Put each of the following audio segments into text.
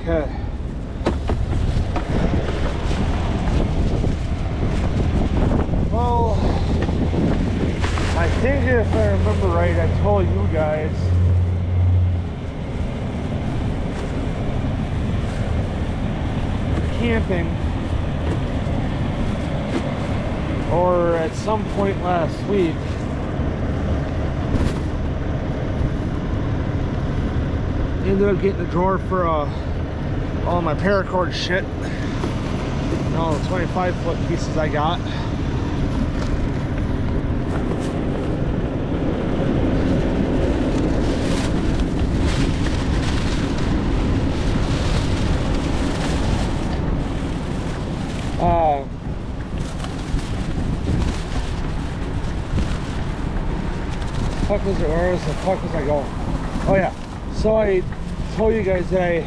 Okay. Well, I think if I remember right, I told you guys camping, or at some point last week, ended up getting a drawer for all my paracord shit and all the 25-foot pieces I got. Where was the fuck was I going? Oh yeah, so I told you guys that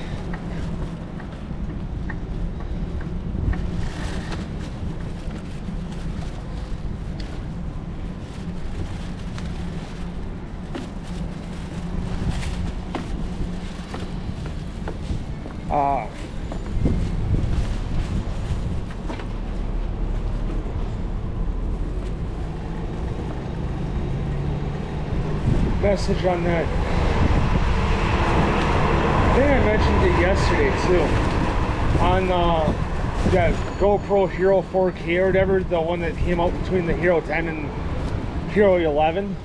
message on that. I think I mentioned it yesterday too. On that GoPro Hero 4K or whatever, the one that came out between the Hero 10 and Hero 11.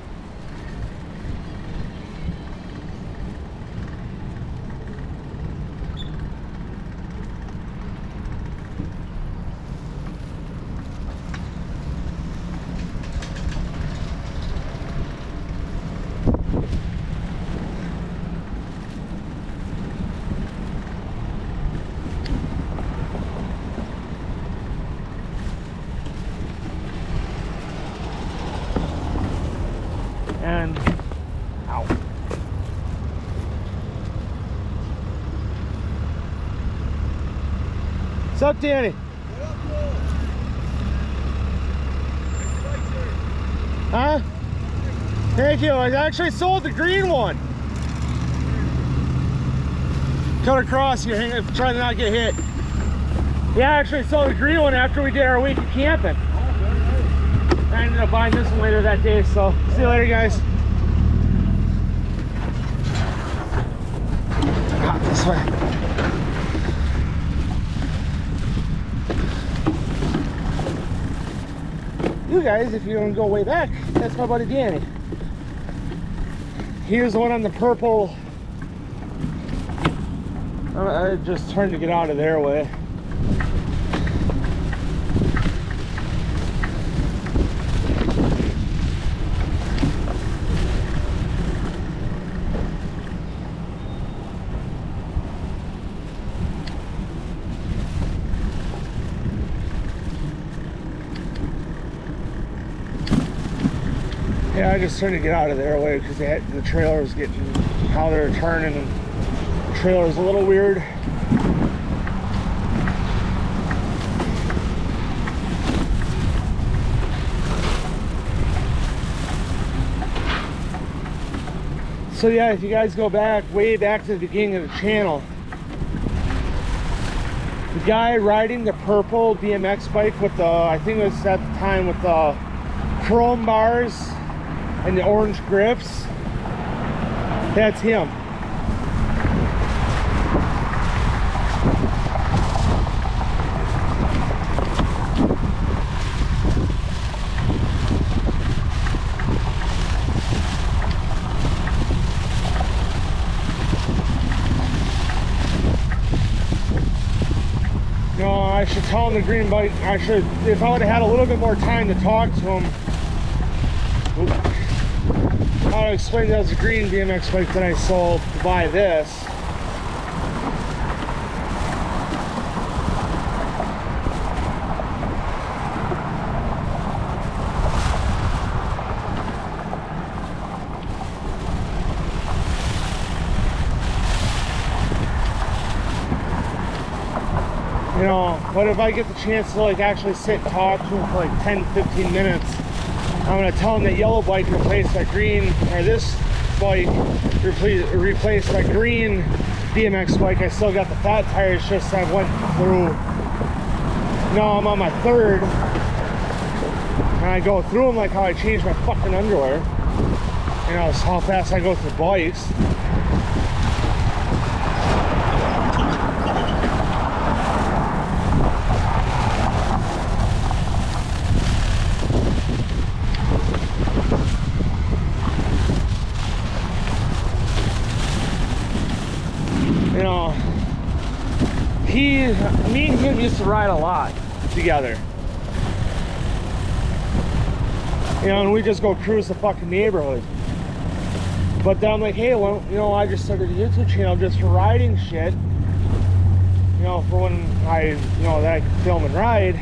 And ow. What's up, Danny? What up, Huh? Thank you. I actually sold the green one. Cut across here, hang on, try to not get hit. Yeah, I actually sold the green one after we did our week of camping. I ended up buying this one later that day, so see you later, guys. Hop this way. You guys, if you don't go way back, that's my buddy Danny. Here's the one on the purple. I just turned to get out of their way. Yeah, I just turned to get out of their way because the trailer was getting, how they were turning, and the trailer was a little weird. So yeah, if you guys go back, way back to the beginning of the channel, the guy riding the purple BMX bike with the, I think it was at the time with the chrome bars and the orange grips, that's him. No, I should tell him the green bike. I should, if I would have had a little bit more time to talk to him. How to explain that was a green BMX bike that I sold to buy this. You know, but if I get the chance to like actually sit and talk to him for like 10-15 minutes, I'm going to tell him that yellow bike replaced that green, or this bike replaced that green BMX bike. I still got the fat tires, just I went through, now I'm on my third, and I go through them like how I change my fucking underwear. You know, it's how fast I go through bikes. You know, me and him used to ride a lot together. You know, and we just go cruise the fucking neighborhood. But then I'm like, hey, well, you know, I just started a YouTube channel just for riding shit. You know, for when I, you know, that I can film and ride.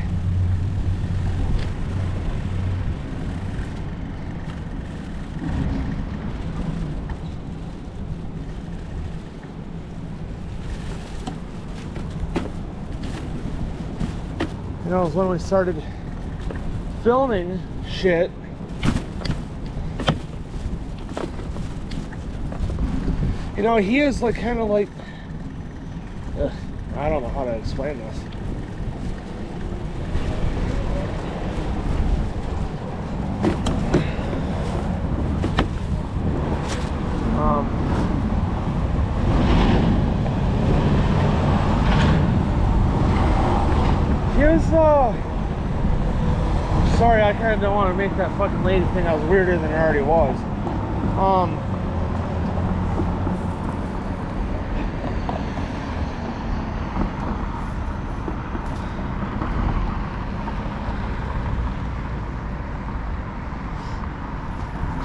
You know, it was when we started filming shit. You know, he is like kind of like, I don't know how to explain this. Sorry, I kind of don't want to make that fucking lady think I was weirder than I already was.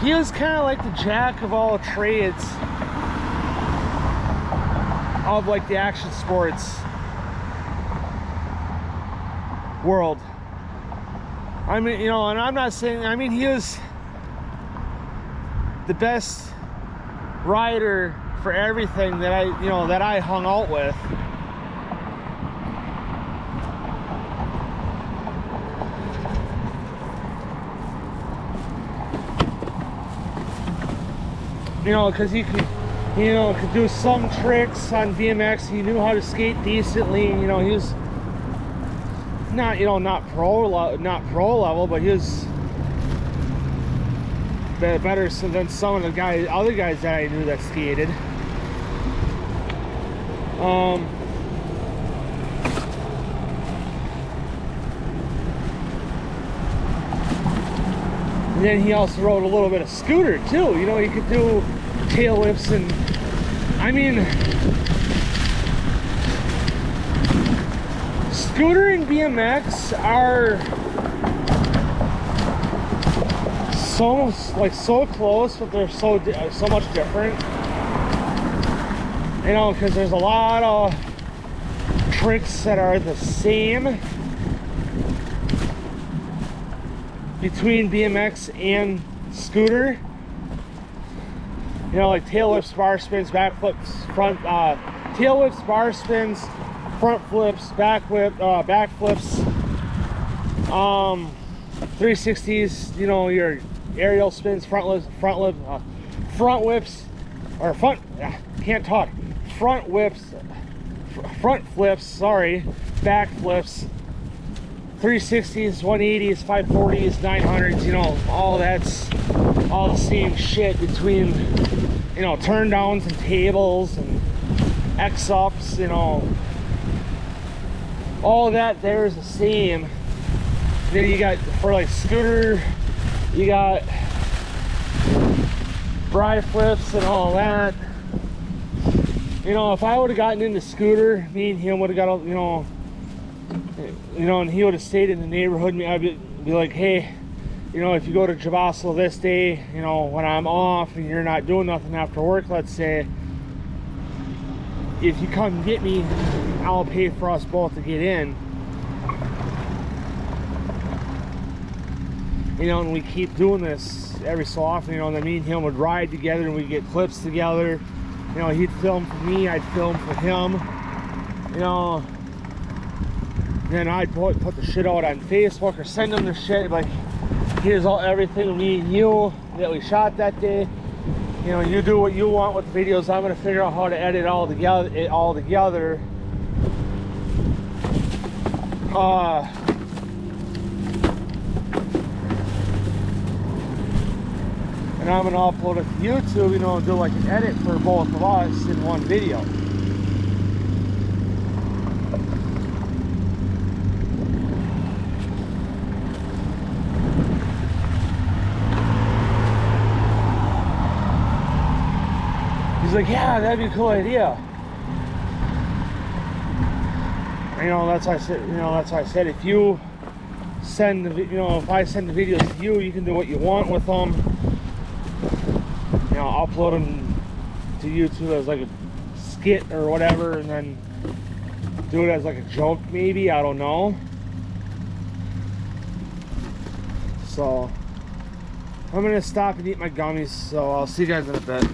He was kind of like the jack of all trades of like the action sports world. I mean, you know, and I'm not saying, I mean, he was the best rider for everything that I hung out with. You know, because he could, you know, could do some tricks on BMX. He knew how to skate decently. You know, he was not, you know, not pro level, but he was better than some of the other guys that I knew that skated. And then he also rode a little bit of scooter too. You know, he could do tail whips, and I mean, scooter and BMX are so close, but they're so much different. You know, because there's a lot of tricks that are the same between BMX and scooter. You know, like tail whips, bar spins, back flips, tail whips, bar spins, front flips, back flips, 360s, you know, your aerial spins, front whips, or front flips, sorry, back flips, 360s, 180s, 540s, 900s, you know, all that's all the same shit between, you know, turn downs and tables and X ups, you know, all that there is the same. Then you got, for like scooter, you got bri flips and all that. You know, if I would have gotten into scooter, me and him would have got, you know, and he would have stayed in the neighborhood. I'd be like, hey, you know, if you go to Jabasalo this day, you know, when I'm off and you're not doing nothing after work, let's say, if you come get me, I'll pay for us both to get in. You know, and we keep doing this every so often, you know, and then me and him would ride together and we'd get clips together. You know, he'd film for me, I'd film for him. You know, then I'd put the shit out on Facebook or send him the shit, like, here's everything me and you that we shot that day. you know, you do what you want with videos. I'm gonna figure out how to edit it all together. And I'm gonna upload it to YouTube, you know, and do like an edit for both of us in one video. He's like, yeah, that'd be a cool idea. You know, that's why I said, if you send the, you know, if I send the videos to you, you can do what you want with them. You know, upload them to YouTube as like a skit or whatever, and then do it as like a joke, maybe. I don't know. So I'm gonna stop and eat my gummies. So I'll see you guys in a bit.